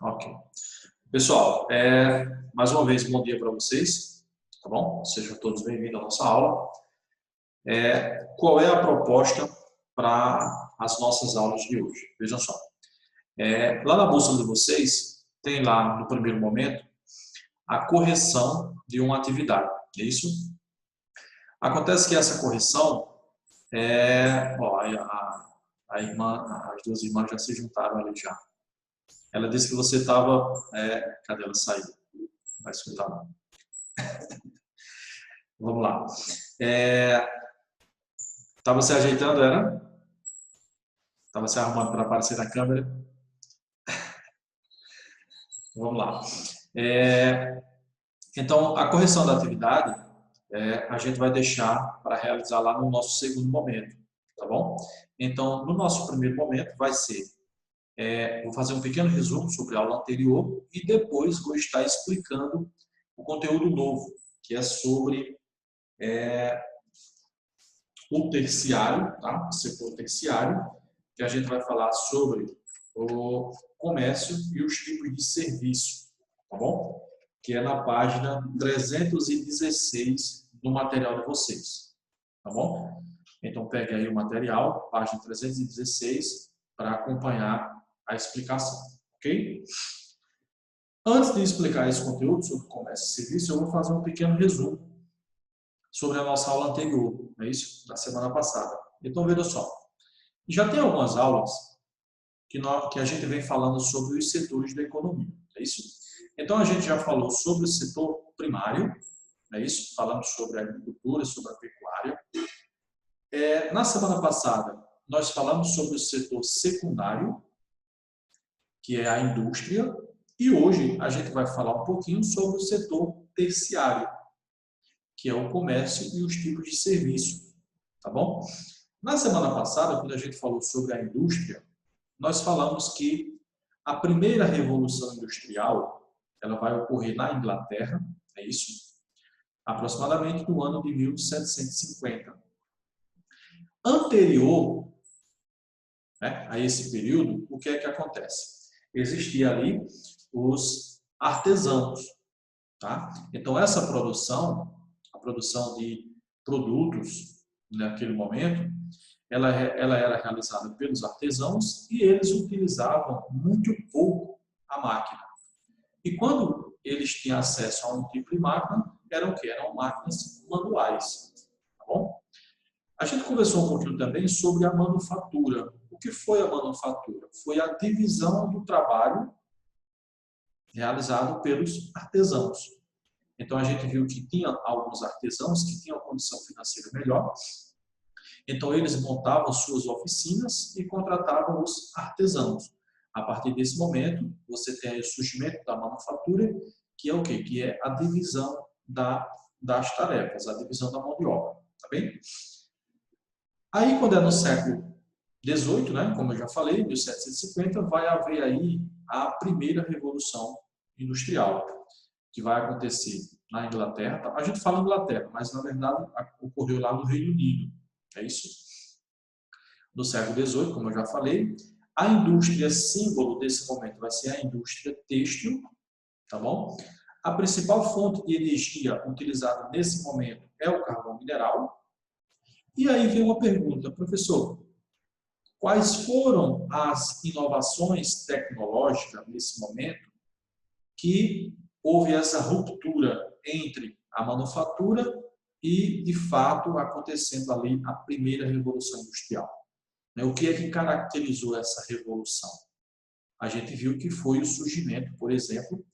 Ok. Pessoal, mais uma vez, bom dia para vocês, tá bom? Sejam todos bem-vindos à nossa aula. Qual é a proposta para as nossas aulas de hoje? Vejam só. Lá na bolsa de vocês, tem lá, no primeiro momento, a correção de uma atividade, é isso? Acontece que essa correção a irmã, as duas irmãs já se juntaram ali já. Ela disse que você estava... cadê ela saiu? Vai escutar não. Vamos lá. Estava se ajeitando, era? Estava se arrumando para aparecer na câmera? Vamos lá. Então, a correção da atividade, a gente vai deixar para realizar lá no nosso segundo momento, tá bom? Então, no nosso primeiro momento vai ser, vou fazer um pequeno resumo sobre a aula anterior e depois vou estar explicando o conteúdo novo, que é sobre o terciário, tá? O setor terciário, que a gente vai falar sobre o comércio e os tipos de serviço, tá bom? Que é na página 316 do material de vocês, tá bom? Então, pegue aí o material, página 316, para acompanhar a explicação, ok? Antes de explicar esse conteúdo sobre comércio e serviço, eu vou fazer um pequeno resumo sobre a nossa aula anterior, é isso? Da semana passada. Então, veja só. Já tem algumas aulas que a gente vem falando sobre os setores da economia, é isso? Então, a gente já falou sobre o setor primário, é isso? Falamos sobre a agricultura, sobre a pecuária. Na semana passada, nós falamos sobre o setor secundário, que é a indústria, e hoje a gente vai falar um pouquinho sobre o setor terciário, que é o comércio e os tipos de serviço, tá bom? Na semana passada, quando a gente falou sobre a indústria, nós falamos que a primeira revolução industrial, ela vai ocorrer na Inglaterra, é isso? Aproximadamente no ano de 1750. Anterior, né, a esse período, o que é que acontece? Existia ali os artesãos, tá? Então, essa produção, a produção de produtos naquele momento, ela era realizada pelos artesãos e eles utilizavam muito pouco a máquina. E quando eles tinham acesso a um tipo de máquina, eram o quê? Eram máquinas manuais, tá bom? A gente conversou um pouquinho também sobre a manufatura. O que foi a manufatura? Foi a divisão do trabalho realizado pelos artesãos. Então, a gente viu que tinha alguns artesãos que tinham condição financeira melhor. Então, eles montavam suas oficinas e contratavam os artesãos. A partir desse momento, você tem o surgimento da manufatura, que é o quê? Que é a divisão das tarefas, a divisão da mão de obra. Tá bem? Aí, quando é no século XVIII, né, como eu já falei, 1750, vai haver aí a primeira revolução industrial, que vai acontecer na Inglaterra. A gente fala Inglaterra, mas na verdade ocorreu lá no Reino Unido. É isso? No século XVIII, como eu já falei. A indústria símbolo desse momento vai ser a indústria têxtil, tá bom? A principal fonte de energia utilizada nesse momento é o carvão mineral. E aí vem uma pergunta, professor, quais foram as inovações tecnológicas nesse momento que houve essa ruptura entre a manufatura e, de fato, acontecendo ali a primeira revolução industrial? O que é que caracterizou essa revolução? A gente viu que foi o surgimento, por exemplo,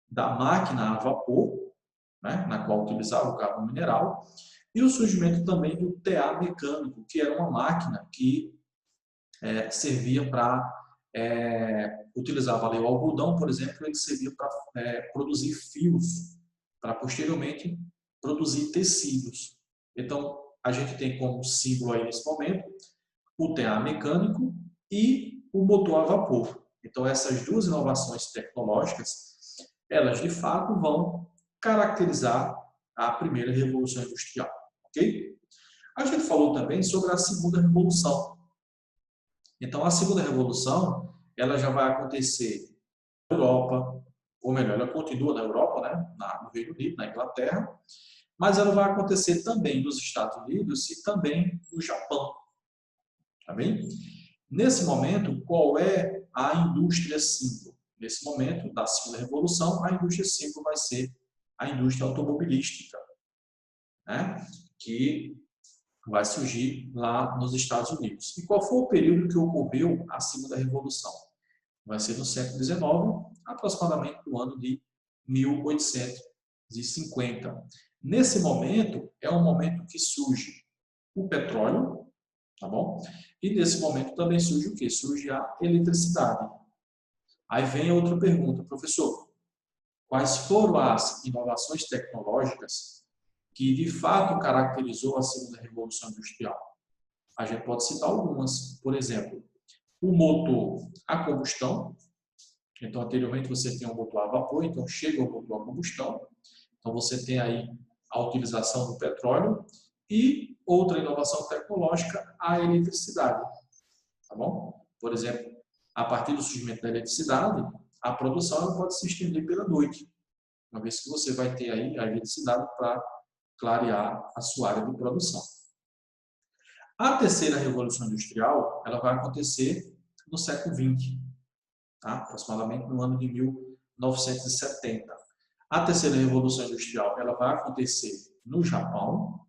da máquina a vapor, né, na qual utilizava o carvão mineral, e o surgimento também do tear mecânico, que era uma máquina que servia para... utilizava ali o algodão, por exemplo, ele servia para produzir fios, para posteriormente produzir tecidos. Então, a gente tem como símbolo aí nesse momento o tear mecânico e o motor a vapor. Então, essas duas inovações tecnológicas, elas de fato vão caracterizar a primeira revolução industrial, ok? A gente falou também sobre a segunda revolução. Então, a segunda revolução, ela já vai acontecer Europa, ou melhor, ela continua na Europa, né, no Reino Unido, na Inglaterra, mas ela vai acontecer também nos Estados Unidos e também no Japão. Tá bem? Nesse momento, qual é a indústria símbolo? Nesse momento da segunda revolução, a indústria símbolo vai ser a indústria automobilística, né? Que vai surgir lá nos Estados Unidos. E qual foi o período que ocorreu a segunda revolução? Vai ser no século XIX, aproximadamente no ano de 1850. Nesse momento, é um momento que surge o petróleo, tá bom? E nesse momento também surge o quê? Surge a eletricidade. Aí vem outra pergunta, professor. Quais foram as inovações tecnológicas que de fato caracterizou a segunda revolução industrial? A gente pode citar algumas. Por exemplo, o motor a combustão. Então, anteriormente você tem um motor a vapor, então chega o motor a combustão. Então, você tem aí a utilização do petróleo e outra inovação tecnológica, a eletricidade. Tá bom? Por exemplo, a partir do surgimento da eletricidade, a produção ela pode se estender pela noite, uma vez que você vai ter aí a eletricidade para clarear a sua área de produção. A terceira revolução industrial ela vai acontecer no século XX, tá? Aproximadamente no ano de 1970. A terceira revolução industrial ela vai acontecer no Japão,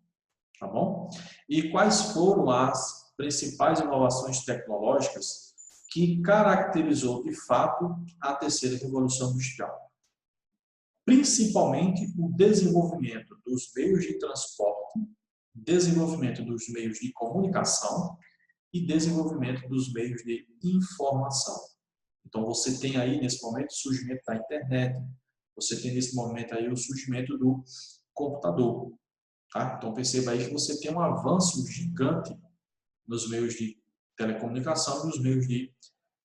tá bom? E quais foram as principais inovações tecnológicas que caracterizou de fato a terceira revolução industrial? Principalmente o desenvolvimento dos meios de transporte, desenvolvimento dos meios de comunicação e desenvolvimento dos meios de informação. Então, você tem aí, nesse momento, o surgimento da internet, você tem, nesse momento, aí o surgimento do computador. Tá? Então, perceba aí que você tem um avanço gigante nos meios de telecomunicação e nos meios de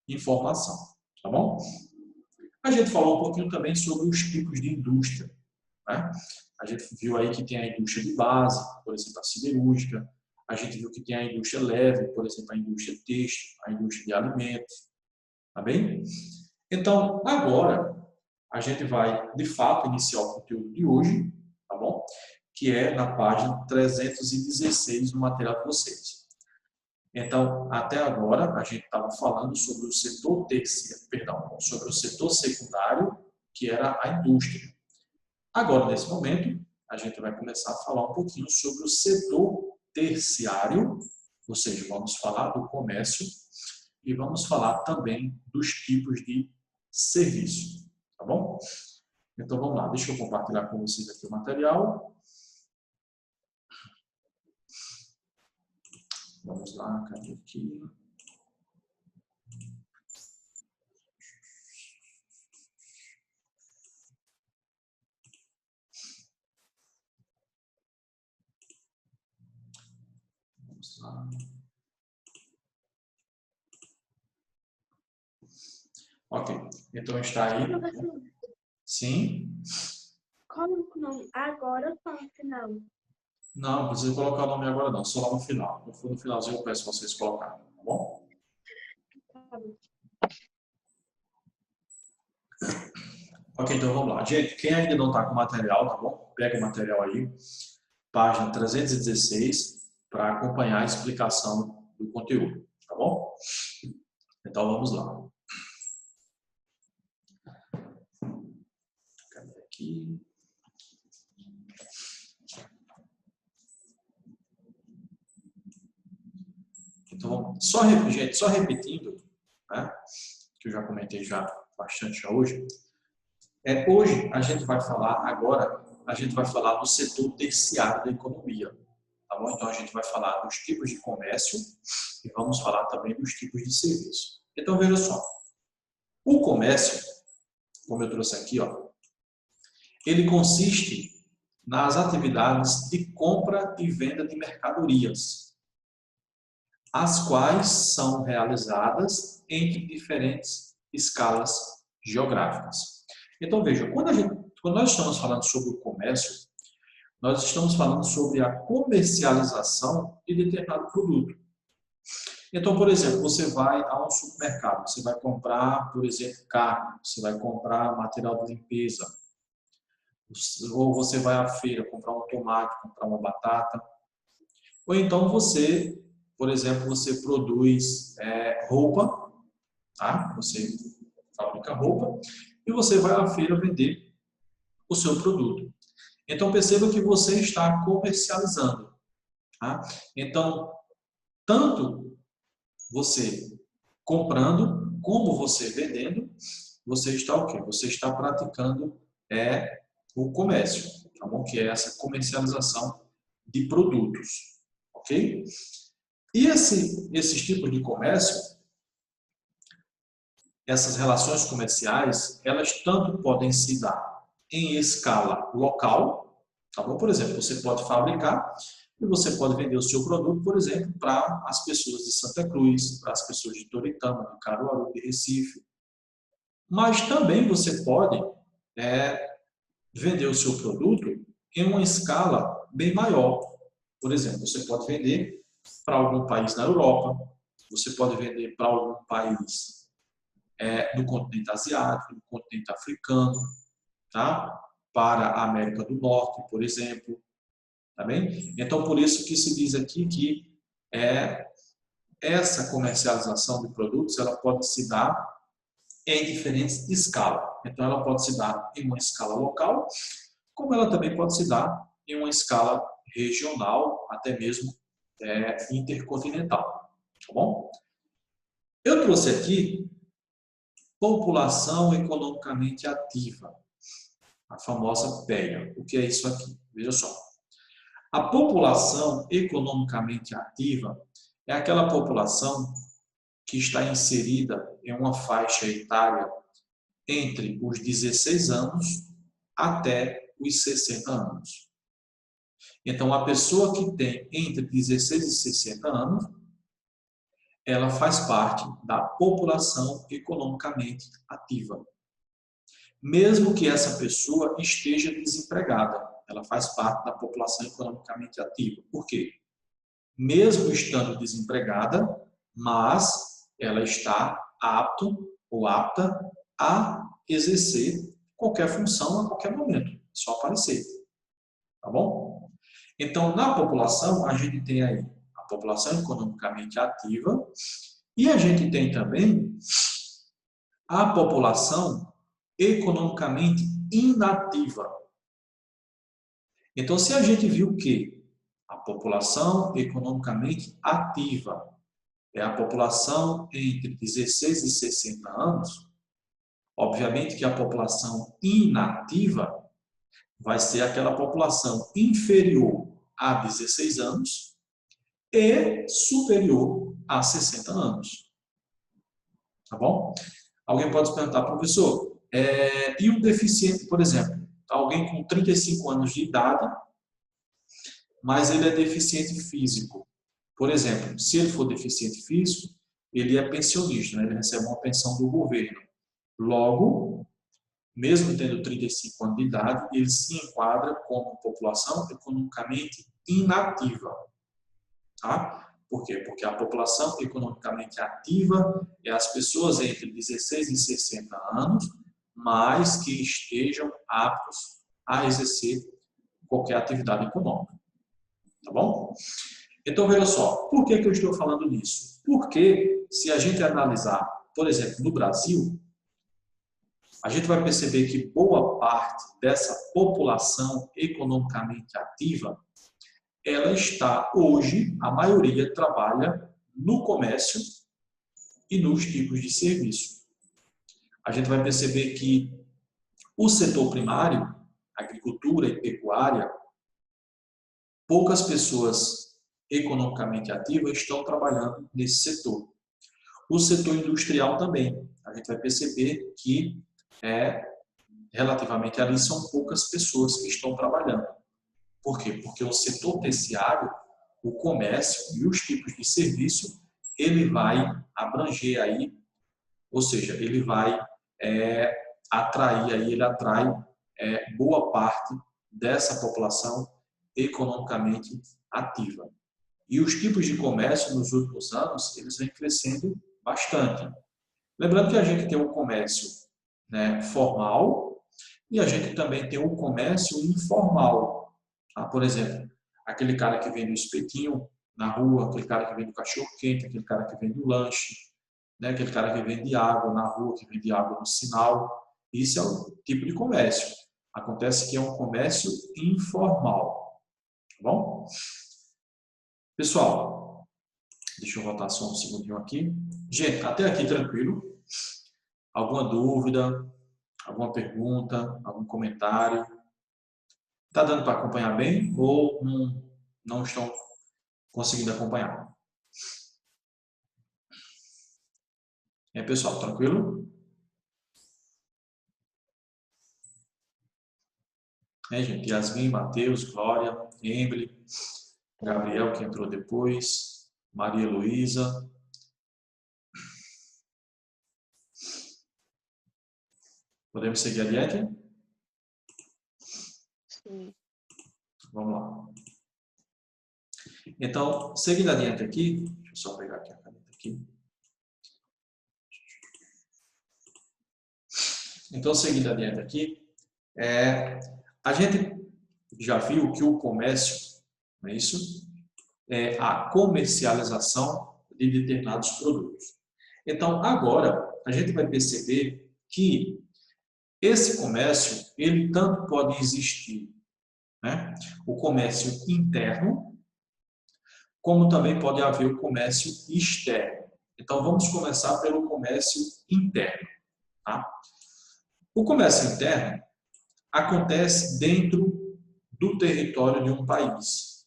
informação. Tá bom? A gente falou um pouquinho também sobre os tipos de indústria. Né? A gente viu aí que tem a indústria de base, por exemplo, a siderúrgica. A gente viu que tem a indústria leve, por exemplo, a indústria têxtil, a indústria de alimentos. Tá bem? Então, agora, a gente vai, de fato, iniciar o conteúdo de hoje, tá bom? Que é na página 316 do material de vocês. Então, até agora, a gente estava falando sobre o setor terciário, perdão, sobre o setor secundário, que era a indústria. Agora, nesse momento, a gente vai começar a falar um pouquinho sobre o setor terciário, ou seja, vamos falar do comércio e vamos falar também dos tipos de serviço, tá bom? Então, vamos lá, deixa eu compartilhar com vocês aqui o material. Vamos lá, cadê aqui? Vamos lá. Ok, então está aí. Professor, Sim? coloca o nome agora ou só no final? Não, não precisa colocar o nome agora não, só lá no final. Quando for no finalzinho eu peço para vocês colocarem, tá bom? Tá bom. Ok, então vamos lá. Gente, quem ainda não está com o material, tá bom? Pega o material aí, página 316, para acompanhar a explicação do conteúdo, tá bom? Então vamos lá. Cadê aqui? Então, gente, só repetindo, né, que eu já comentei já bastante já hoje. Hoje a gente vai falar agora, a gente vai falar do setor terciário da economia, tá bom? Então a gente vai falar dos tipos de comércio e vamos falar também dos tipos de serviço. Então veja só, o comércio, como eu trouxe aqui, ó, ele consiste nas atividades de compra e venda de mercadorias, as quais são realizadas entre diferentes escalas geográficas. Então, veja, quando nós estamos falando sobre o comércio, nós estamos falando sobre a comercialização de determinado produto. Então, por exemplo, você vai a um supermercado, você vai comprar, por exemplo, carne, você vai comprar material de limpeza, ou você vai à feira comprar um tomate, comprar uma batata, ou então você, por exemplo, você produz roupa, tá? Você fabrica roupa e você vai à feira vender o seu produto. Então, perceba que você está comercializando, tá? Então, tanto você comprando como você vendendo, você está o quê? Você está praticando o comércio, tá bom? Que é essa comercialização de produtos, ok? E esses tipos de comércio, essas relações comerciais, elas tanto podem se dar em escala local, tá bom? Por exemplo, você pode fabricar e você pode vender o seu produto, por exemplo, para as pessoas de Santa Cruz, para as pessoas de Toritama, de Caruaru, de Recife. Mas também você pode vender o seu produto em uma escala bem maior. Por exemplo, você pode vender para algum país na Europa, você pode vender para algum país do continente asiático, do continente africano, tá? Para a América do Norte, por exemplo. Tá bem? Então, por isso que se diz aqui que essa comercialização de produtos ela pode se dar em diferentes escalas. Então, ela pode se dar em uma escala local, como ela também pode se dar em uma escala regional, até mesmo intercontinental. Tá bom? Eu trouxe aqui população economicamente ativa, a famosa PEA. O que é isso aqui? Veja só. A população economicamente ativa é aquela população que está inserida em uma faixa etária entre os 16 anos até os 60 anos. Então, a pessoa que tem entre 16 e 60 anos, ela faz parte da população economicamente ativa. Mesmo que essa pessoa esteja desempregada, ela faz parte da população economicamente ativa. Por quê? Mesmo estando desempregada, mas ela está apto ou apta a exercer qualquer função a qualquer momento, é só aparecer. Tá bom? Então, na população, a gente tem aí a população economicamente ativa e a gente tem também a população economicamente inativa. Então, se a gente viu que a população economicamente ativa é a população entre 16 e 60 anos, obviamente que a população inativa vai ser aquela população inferior a 16 anos e superior a 60 anos. Tá bom? Alguém pode se perguntar, professor, e um deficiente, por exemplo, alguém com 35 anos de idade, mas ele é deficiente físico. Por exemplo, se ele for deficiente físico, ele é pensionista, né? Ele recebe uma pensão do governo. Logo, mesmo tendo 35 anos de idade, ele se enquadra como população economicamente inativa. Tá? Por quê? Porque a população economicamente ativa é as pessoas entre 16 e 60 anos, mas que estejam aptos a exercer qualquer atividade econômica. Tá bom? Então, veja só, por que eu estou falando nisso? Porque, se a gente analisar, por exemplo, no Brasil, a gente vai perceber que boa parte dessa população economicamente ativa, ela está hoje, a maioria trabalha no comércio e nos tipos de serviço. A gente vai perceber que o setor primário, agricultura e pecuária, poucas pessoas economicamente ativas estão trabalhando nesse setor. O setor industrial também. A gente vai perceber que relativamente ali são poucas pessoas que estão trabalhando. Por quê? Porque o setor terciário, o comércio e os tipos de serviço, ele vai abranger aí, ou seja, ele vai atrair aí, ele atrai boa parte dessa população economicamente ativa. E os tipos de comércio nos últimos anos, eles vêm crescendo bastante. Lembrando que a gente tem o comércio, né, formal e a gente também tem o comércio informal. Tá? Por exemplo, aquele cara que vende o espetinho na rua, aquele cara que vende o cachorro-quente, aquele cara que vende o lanche, né, aquele cara que vende água na rua, que vende água no sinal. Isso é o tipo de comércio. Acontece que é um comércio informal. Tá bom? Pessoal, deixa eu voltar só um segundinho aqui. Gente, até aqui tranquilo? Alguma dúvida? Alguma pergunta? Algum comentário? Está dando para acompanhar bem ou não estão conseguindo acompanhar? Pessoal, tranquilo? Gente? Yasmin, Matheus, Glória, Emily, Gabriel, que entrou depois, Maria Luísa. Podemos seguir adiante? Sim. Vamos lá. Então, seguindo adiante aqui, deixa eu só pegar aqui a caneta aqui. Então, seguindo adiante aqui, a gente já viu que o comércio, não é isso? É a comercialização de determinados produtos. Então, agora, a gente vai perceber que esse comércio, ele tanto pode existir, né, o comércio interno, como também pode haver o comércio externo. Então, vamos começar pelo comércio interno. Tá? O comércio interno acontece dentro do território de um país.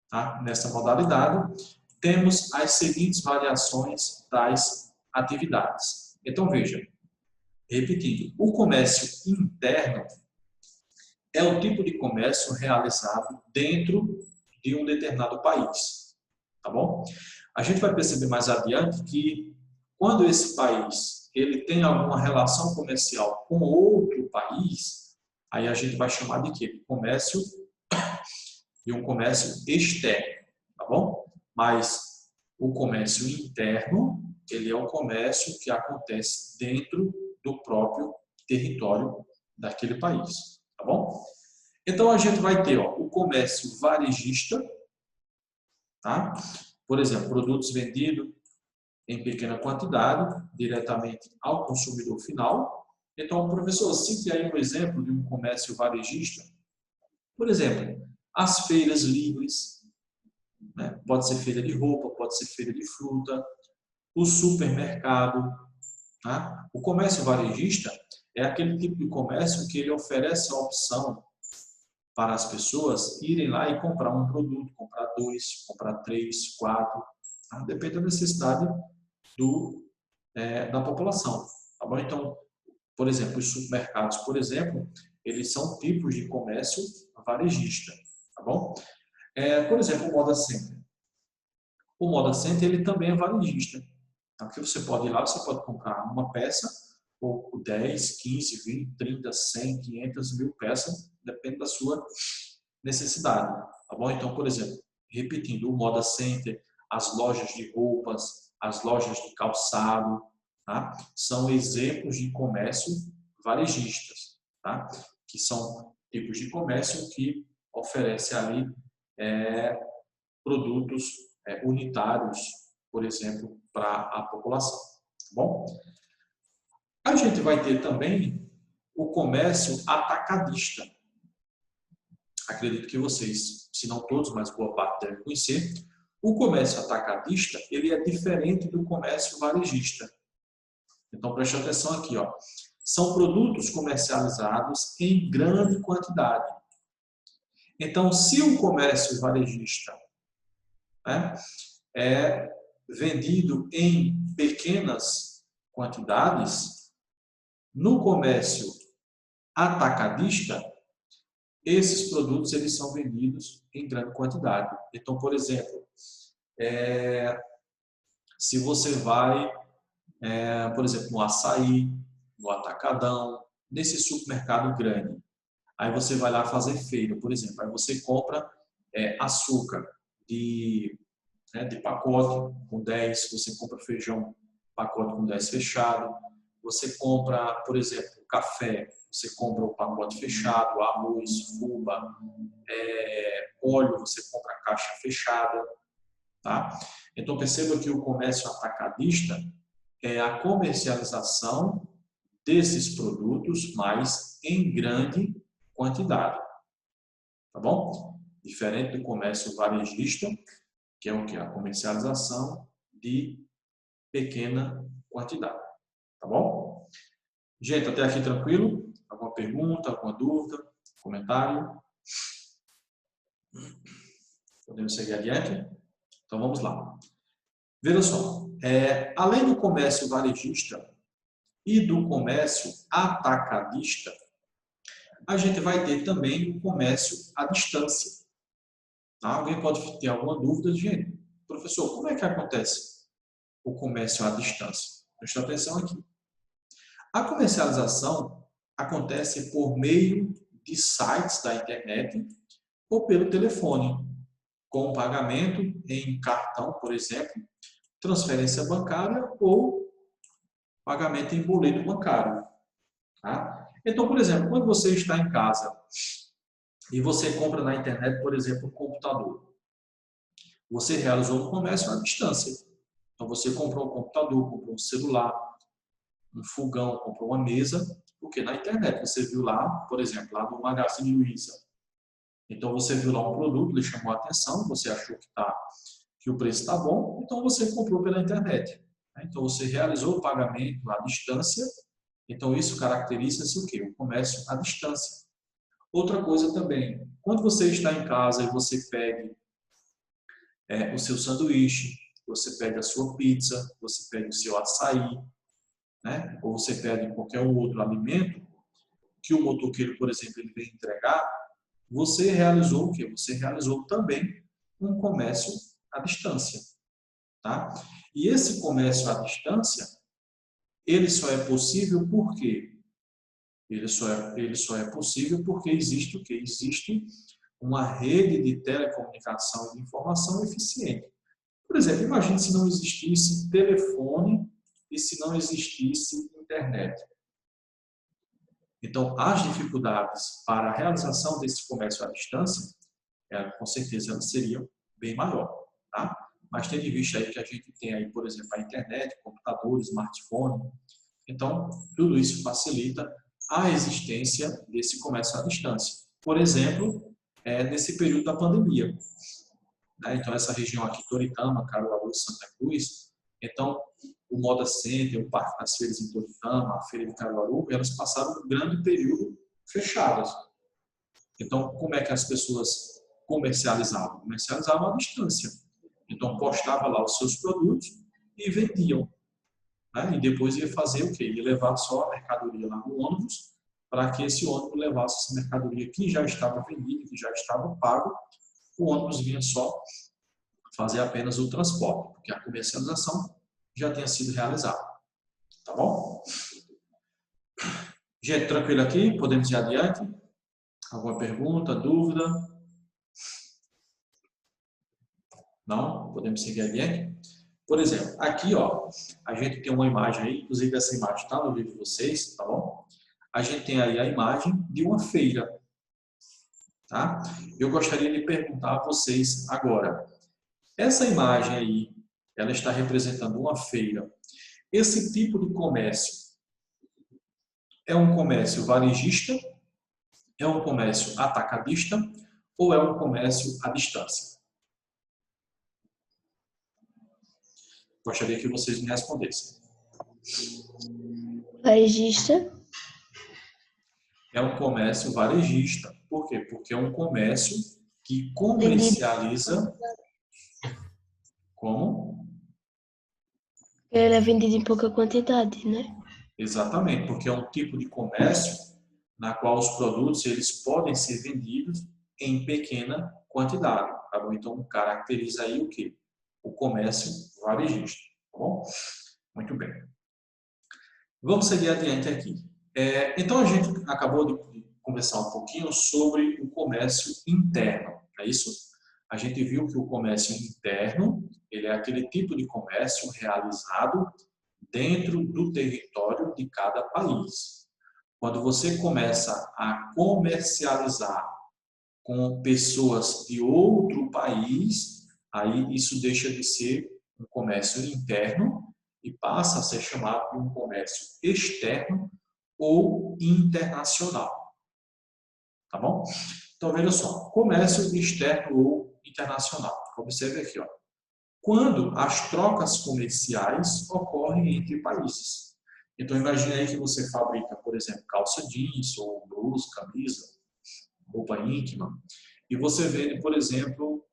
Tá? Nessa modalidade, temos as seguintes variações das atividades. Então, veja, repetindo, o comércio interno é o tipo de comércio realizado dentro de um determinado país. Tá bom? A gente vai perceber mais adiante que quando esse país ele tem alguma relação comercial com outro país, aí a gente vai chamar de quê? Comércio e um comércio externo, tá bom? Mas o comércio interno, ele é o comércio que acontece dentro do próprio território daquele país, tá bom? Então a gente vai ter o comércio varejista, tá? Por exemplo, produtos vendidos em pequena quantidade, diretamente ao consumidor final. Então, professor, cite aí um exemplo de um comércio varejista. Por exemplo, as feiras livres, né? Pode ser feira de roupa, pode ser feira de fruta, o supermercado. Tá? O comércio varejista é aquele tipo de comércio que ele oferece a opção para as pessoas irem lá e comprar um produto, comprar dois, comprar três, quatro, tá? Depende da necessidade da população. Tá bom? Então, por exemplo, os supermercados, por exemplo, eles são tipos de comércio varejista. Tá bom? Por exemplo, o Moda Center. O Moda Center ele também é varejista. Tá? Porque você pode ir lá, você pode comprar uma peça, ou 10, 15, 20, 30, 100, 500, 1000 peças, depende da sua necessidade. Tá bom? Então, por exemplo, repetindo, o Moda Center, as lojas de roupas, as lojas de calçado, tá? São exemplos de comércio varejistas, tá? Que são tipos de comércio que oferecem ali produtos unitários, por exemplo, para a população. Tá bom? A gente vai ter também o comércio atacadista. Acredito que vocês, se não todos, mas boa parte devem conhecer. O comércio atacadista, ele é diferente do comércio varejista. Então, preste atenção aqui, ó. São produtos comercializados em grande quantidade. Então, se o comércio varejista, né, é vendido em pequenas quantidades, no comércio atacadista, esses produtos eles são vendidos em grande quantidade. Então, por exemplo, se você vai, por exemplo, no Açaí, no Atacadão, nesse supermercado grande, aí você vai lá fazer feira, por exemplo, aí você compra açúcar de né, de pacote com 10, você compra feijão, pacote com 10 fechado. Você compra, por exemplo, café, você compra o pacote fechado, arroz, fubá, óleo, você compra a caixa fechada. Tá? Então, perceba que o comércio atacadista é a comercialização desses produtos, mas em grande quantidade. Tá bom? Diferente do comércio varejista, que é o que? A comercialização de pequena quantidade. Tá bom? Gente, até aqui tranquilo? Alguma pergunta, alguma dúvida, comentário? Podemos seguir adiante? Então vamos lá. Veja só, além do comércio varejista e do comércio atacadista, a gente vai ter também o comércio à distância. Tá? Alguém pode ter alguma dúvida, gente? Professor, como é que acontece o comércio à distância? Preste atenção aqui. A comercialização acontece por meio de sites da internet ou pelo telefone, com pagamento em cartão, por exemplo, transferência bancária ou pagamento em boleto bancário. Tá? Então, por exemplo, quando você está em casa e você compra na internet, por exemplo, um computador, você realizou um comércio à distância. Então, você comprou um computador, comprou um celular, um fogão, comprou uma mesa, porque na internet você viu lá, por exemplo, lá no Magazine Luiza. Então, você viu lá um produto, lhe chamou a atenção, você achou que o preço está bom, então você comprou pela internet. Então, você realizou o pagamento à distância. Então, isso caracteriza-se o quê? O comércio à distância. Outra coisa também, quando você está em casa e você pede o seu sanduíche, você pede a sua pizza, você pede o seu açaí, né? Ou você pede qualquer outro alimento que o motoqueiro, por exemplo, ele vem entregar, você realizou o quê? Você realizou também um comércio à distância. Tá? E esse comércio à distância, ele só é possível por quê? Ele só é possível porque existe o quê? Existe uma rede de telecomunicação e de informação eficiente. Por exemplo, imagine se não existisse telefone e se não existisse internet. Então, as dificuldades para a realização desse comércio à distância, com certeza, elas seriam bem maior, tá? Mas tendo em vista aí que a gente tem aí, por exemplo, a internet, computadores, smartphone, então, tudo isso facilita a existência desse comércio à distância. Por exemplo, nesse período da pandemia. Então, essa região aqui, Toritama, Caruaru, Santa Cruz, então, o Moda Center, o Parque das Feiras em Toritama, a Feira de Caruaru, elas passaram um grande período fechadas. Então, como é que as pessoas comercializavam? Comercializavam à distância. Então, postava lá os seus produtos e vendiam. E depois ia fazer o quê? Ia levar só a mercadoria lá no ônibus, para que esse ônibus levasse essa mercadoria que já estava vendida, que já estava pago. O ônibus vinha só fazer apenas o transporte, porque a comercialização já tinha sido realizada. Tá bom? Gente, tranquilo aqui? Podemos ir adiante? Alguma pergunta, dúvida? Não? Podemos seguir adiante? Por exemplo, aqui, ó, a gente tem uma imagem aí, inclusive essa imagem está no livro de vocês, tá bom? A gente tem aí a imagem de uma feira, tá? Eu gostaria de perguntar a vocês agora, essa imagem aí, ela está representando uma feira. Esse tipo de comércio é um comércio varejista, é um comércio atacadista ou é um comércio à distância? Gostaria que vocês me respondessem. Varejista. É um comércio varejista. Por quê? Porque é um comércio que comercializa... Como? Ele é vendido em pouca quantidade, né? Exatamente, porque é um tipo de comércio na qual os produtos eles podem ser vendidos em pequena quantidade. Tá bom? Então, caracteriza aí o quê? O comércio varejista. Tá bom? Muito bem. Vamos seguir adiante aqui. Então, a gente acabou de conversar um pouquinho sobre o comércio interno. É isso? A gente viu que o comércio interno ele é aquele tipo de comércio realizado dentro do território de cada país. Quando você começa a comercializar com pessoas de outro país, aí isso deixa de ser um comércio interno e passa a ser chamado de um comércio externo ou internacional. Tá bom? Então, veja só, comércio externo ou internacional. Observe aqui, ó. Quando as trocas comerciais ocorrem entre países. Então, imagine aí que você fabrica, por exemplo, calça jeans ou blusa, camisa, roupa íntima, e você vende, por exemplo,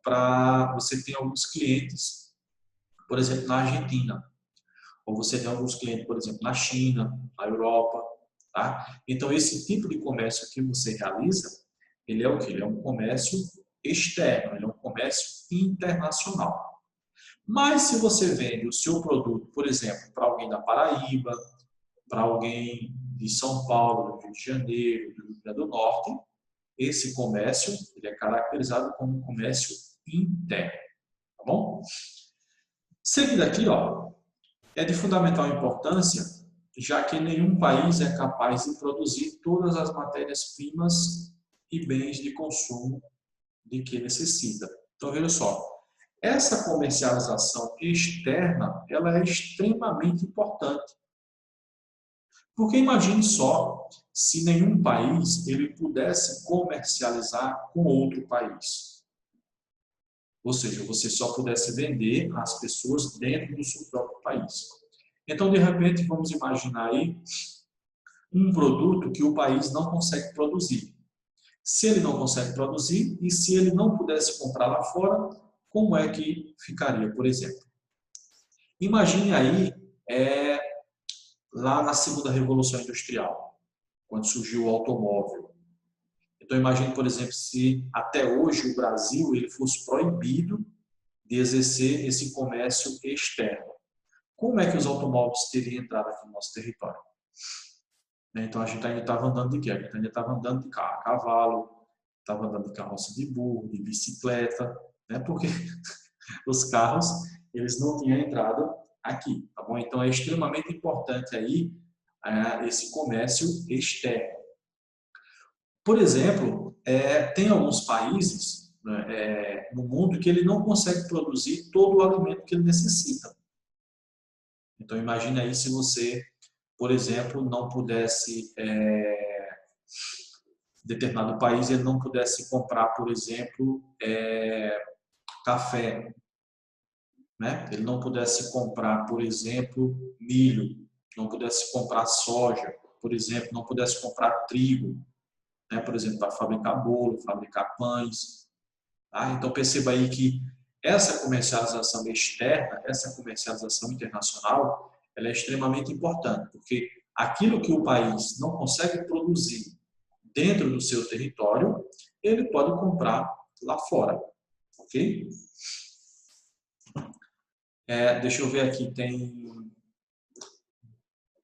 você tem alguns clientes, por exemplo, na Argentina, ou você tem alguns clientes, por exemplo, na China, na Europa, tá? Então, esse tipo de comércio que você realiza, ele é o quê? Ele é um comércio externo, ele é um comércio internacional. Mas se você vende o seu produto, por exemplo, para alguém da Paraíba, para alguém de São Paulo, do Rio de Janeiro, do Rio Grande do Norte, esse comércio ele é caracterizado como um comércio interno, tá bom? Seguindo aqui, ó, é de fundamental importância, já que nenhum país é capaz de produzir todas as matérias-primas e bens de consumo de que necessita. Então, veja só, essa comercialização externa, ela é extremamente importante. Porque imagine só, se nenhum país ele pudesse comercializar com outro país. Ou seja, você só pudesse vender às pessoas dentro do seu próprio país. Então, de repente, vamos imaginar aí um produto que o país não consegue produzir. Se ele não consegue produzir e se ele não pudesse comprar lá fora, como é que ficaria, por exemplo? Imagine aí, lá na segunda Revolução Industrial, quando surgiu o automóvel. Então, imagine, por exemplo, se até hoje o Brasil ele fosse proibido de exercer esse comércio externo. Como é que os automóveis teriam entrado aqui no nosso território? Então, a gente ainda estava andando de quê? A gente ainda estava andando de carro a cavalo, estava andando de carroça de burro, de bicicleta, né? Porque os carros eles não tinham entrado aqui, tá bom? Então, é extremamente importante aí esse comércio externo. Por exemplo, tem alguns países, né, no mundo que ele não consegue produzir todo o alimento que ele necessita. Então, imagine aí se você, por exemplo, não pudesse, determinado país, ele não pudesse comprar, por exemplo, café, né? Ele não pudesse comprar, por exemplo, milho, não pudesse comprar soja, por exemplo, não pudesse comprar trigo, né? Por exemplo, para fabricar bolo, fabricar pães. Tá? Então, perceba aí que essa comercialização externa, essa comercialização internacional, ela é extremamente importante, porque aquilo que o país não consegue produzir dentro do seu território, ele pode comprar lá fora, ok? Deixa eu ver aqui, tem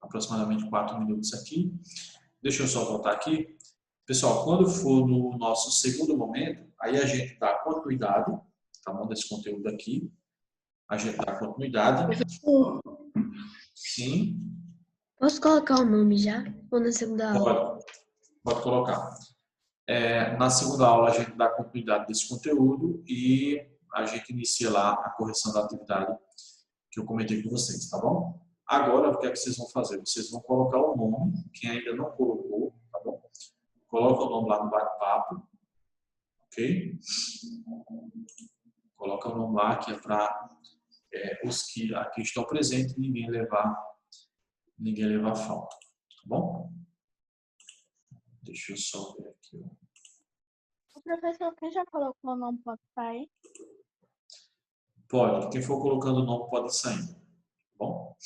aproximadamente 4 minutos aqui. Deixa eu só voltar aqui. Pessoal, quando for no nosso segundo momento, aí a gente dá continuidade, tá bom, desse conteúdo aqui. A gente dá continuidade. Professor, Sim. posso colocar o nome já? Ou na segunda aula? Pode colocar. Na segunda aula, a gente dá continuidade desse conteúdo e a gente inicia lá a correção da atividade que eu comentei com vocês, tá bom? Agora, o que é que vocês vão fazer? Vocês vão colocar o nome, quem ainda não colocou, tá bom? Coloca o nome lá no bate-papo, ok? Coloca o nome lá, que é para os que aqui estão presentes, ninguém levar falta, tá bom? Deixa eu só ver aqui. O professor, quem já colocou o nome pode sair? Pode, quem for colocando o nome pode sair, tá bom?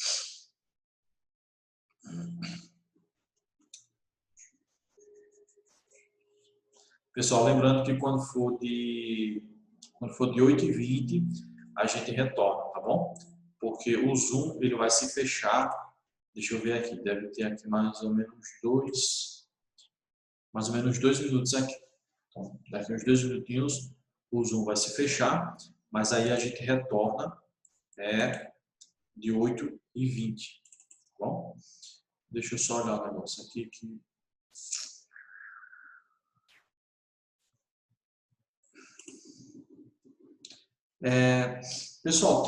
Pessoal, lembrando que quando for de 8h20, a gente retorna, tá bom? Porque o Zoom ele vai se fechar. Deixa eu ver aqui, deve ter aqui mais ou menos dois minutos aqui. Então, daqui uns 2 minutinhos o Zoom vai se fechar, mas aí a gente retorna é de 8h20, tá bom? Deixa eu só olhar o negócio aqui que... pessoal,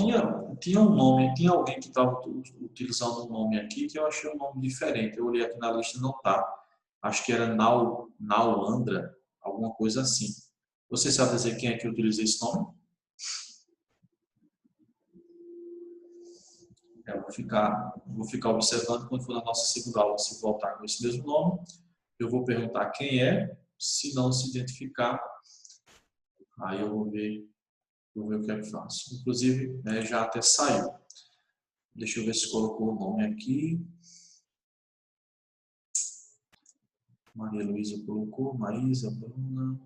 tinha um nome, tinha alguém que estava utilizando um nome aqui que eu achei um nome diferente. Eu olhei aqui na lista e não tá. Acho que era Nauandra, alguma coisa assim. Você sabe dizer quem é que utiliza esse nome? Eu vou ficar observando quando for na nossa segunda aula, se voltar com esse mesmo nome. Eu vou perguntar quem é. Se não se identificar, aí eu vou ver o que é que faço. Inclusive, né, já até saiu. Deixa eu ver se colocou o nome aqui. Maria Luísa colocou, Maísa, Bruna,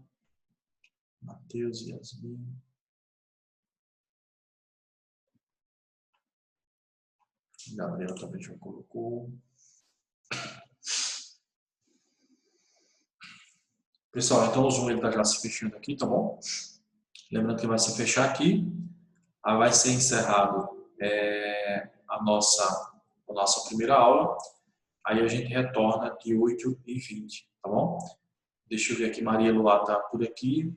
Matheus, Yasmin. Gabriel também já colocou. Pessoal, então o Zoom está já se fechando aqui, tá bom? Lembrando que vai se fechar aqui. Aí vai ser encerrado a nossa primeira aula. Aí a gente retorna de 8h20, tá bom? Deixa eu ver aqui, Maria Luá está por aqui.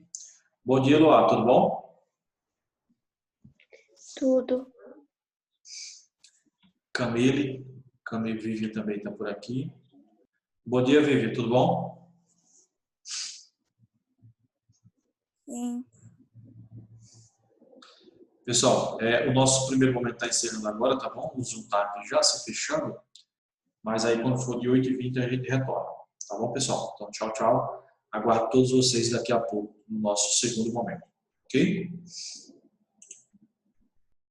Bom dia, Luá, tudo bom? Tudo. Camille Vivian também está por aqui. Bom dia, Vivian, tudo bom? Sim. Pessoal, o nosso primeiro momento está encerrando agora, tá bom? O Zoom está aqui já se fechando, mas aí quando for de 8h20 a gente retorna, tá bom, pessoal? Então, tchau, tchau. Aguardo todos vocês daqui a pouco no nosso segundo momento, ok?